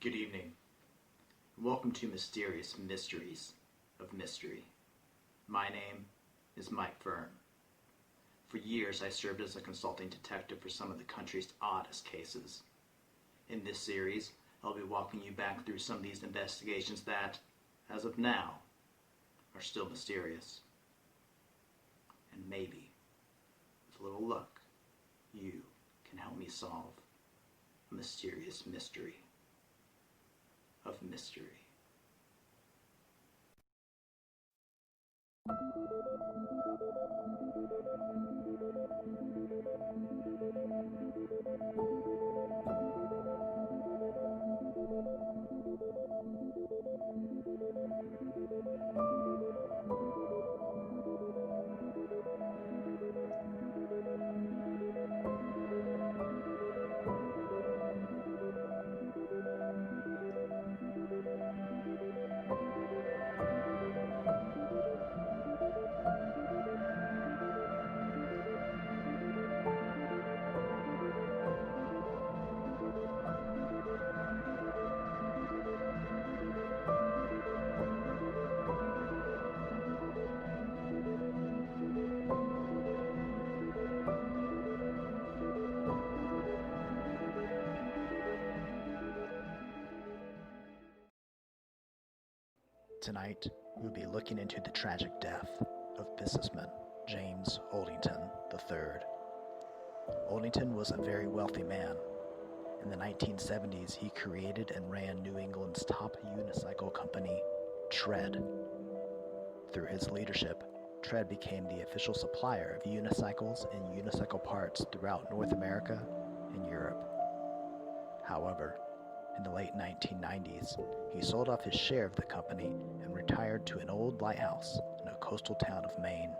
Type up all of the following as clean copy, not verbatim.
Good evening. Welcome to Mysterious Mysteries of Mystery. My name is Mike Vern. For years I served as a consulting detective for some of the country's oddest cases. In this series, I'll be walking you back through some of these investigations that, as of now, are still mysterious. And maybe, with a little luck, you can help me solve a mysterious mystery of mystery. Tonight, we'll be looking into the tragic death of businessman James Oldington III. Oldington was a very wealthy man. In the 1970s, he created and ran New England's top unicycle company, Tread. Through his leadership, Tread became the official supplier of unicycles and unicycle parts throughout North America and Europe. However, in the late 1990s, he sold off his share of the company and retired to an old lighthouse in a coastal town of Maine.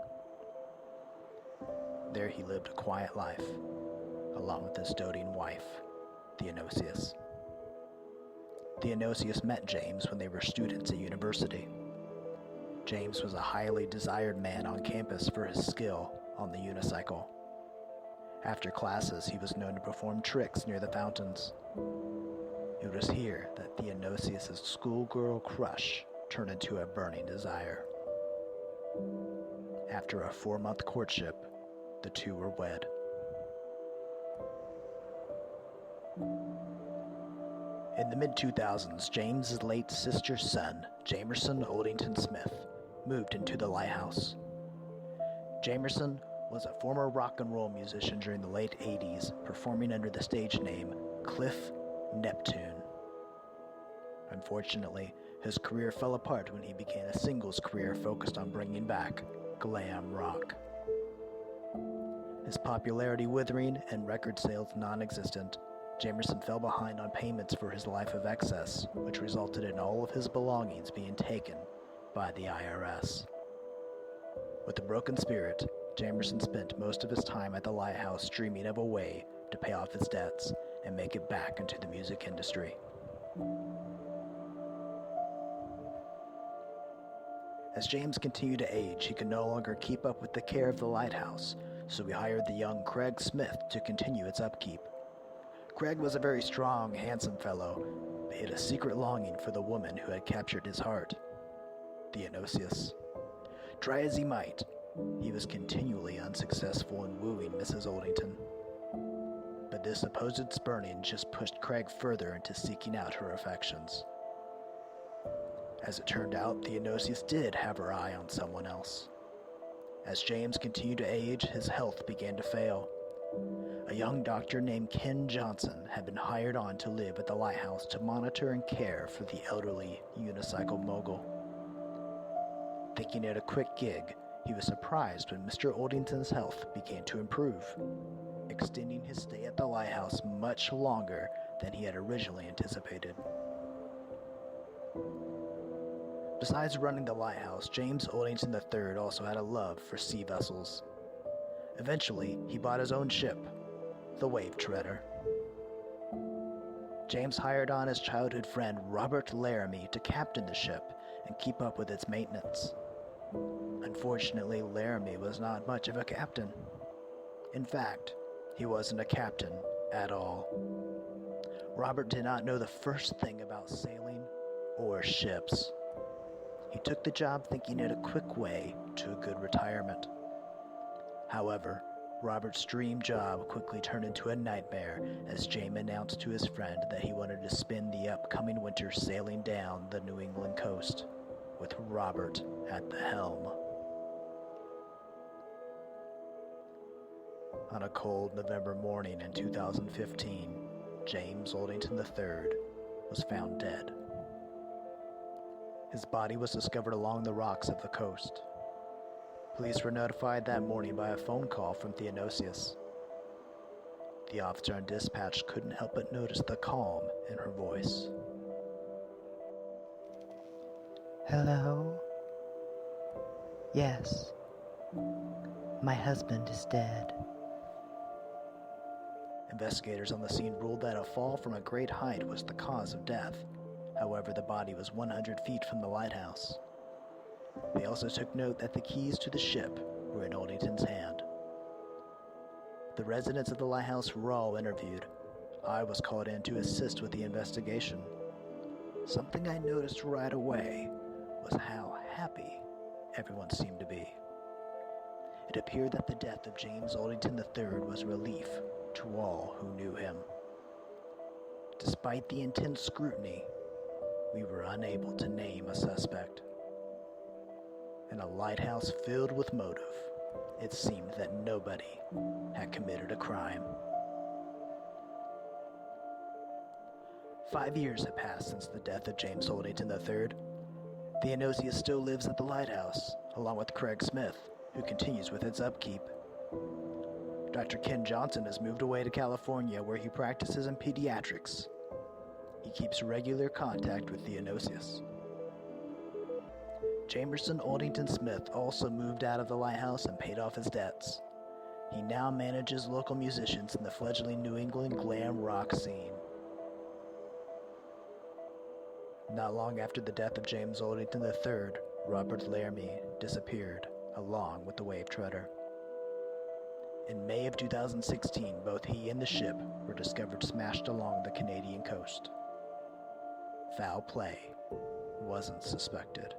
There he lived a quiet life, along with his doting wife, Theodosius. Theodosius met James when they were students at university. James was a highly desired man on campus for his skill on the unicycle. After classes, he was known to perform tricks near the fountains. It was here that Theodosius' schoolgirl crush turned into a burning desire. After a 4-month courtship, the two were wed. In the mid-2000s, James's late sister's son, Jamerson Oldington Smith, moved into the lighthouse. Jamerson was a former rock and roll musician during the late 80s, performing under the stage name Cliff Neptune. Unfortunately, his career fell apart when he began a singles career focused on bringing back glam rock. His popularity withering and record sales non-existent, Jamerson fell behind on payments for his life of excess, which resulted in all of his belongings being taken by the IRS. With a broken spirit, Jamerson spent most of his time at the lighthouse dreaming of a way to pay off his debts and make it back into the music industry. As James continued to age, he could no longer keep up with the care of the lighthouse, so he hired the young Craig Smith to continue its upkeep. Craig was a very strong, handsome fellow, but he had a secret longing for the woman who had captured his heart, Theodosius. Try as he might, he was continually unsuccessful in wooing Mrs. Oldington. But this supposed spurning just pushed Craig further into seeking out her affections. As it turned out, Theodosius did have her eye on someone else. As James continued to age, his health began to fail. A young doctor named Ken Johnson had been hired on to live at the lighthouse to monitor and care for the elderly unicycle mogul. Thinking it a quick gig, he was surprised when Mr. Oldington's health began to improve, extending his stay at the lighthouse much longer than he had originally anticipated. Besides running the lighthouse, James Oldington III also had a love for sea vessels. Eventually, he bought his own ship, the Wave Treader. James hired on his childhood friend Robert Laramie to captain the ship and keep up with its maintenance. Unfortunately, Laramie was not much of a captain. In fact, he wasn't a captain at all. Robert did not know the first thing about sailing or ships. He took the job thinking it a quick way to a good retirement. However, Robert's dream job quickly turned into a nightmare as James announced to his friend that he wanted to spend the upcoming winter sailing down the New England coast, with Robert at the helm. On a cold November morning in 2015, James Oldington III was found dead. His body was discovered along the rocks of the coast. Police were notified that morning by a phone call from Theodosius. The officer on dispatch couldn't help but notice the calm in her voice. Hello? Yes. My husband is dead. Investigators on the scene ruled that a fall from a great height was the cause of death. However, the body was 100 feet from the lighthouse. They also took note that the keys to the ship were in Oldington's hand. The residents of the lighthouse were all interviewed. I was called in to assist with the investigation. Something I noticed right away was how happy everyone seemed to be. It appeared that the death of James Oldington III was relief to all who knew him. Despite the intense scrutiny, we were unable to name a suspect. In a lighthouse filled with motive, it seemed that nobody had committed a crime. 5 years have passed since the death of James Oldington III. Theodosius still lives at the lighthouse, along with Craig Smith, who continues with its upkeep. Dr. Ken Johnson has moved away to California, where he practices in pediatrics. He keeps regular contact with Theodosius. Jamerson Oldington Smith also moved out of the lighthouse and paid off his debts. He now manages local musicians in the fledgling New England glam rock scene. Not long after the death of James Oldington III, Robert Laramie disappeared, along with the wave treader. In May of 2016, both he and the ship were discovered smashed along the Canadian coast. Foul play wasn't suspected.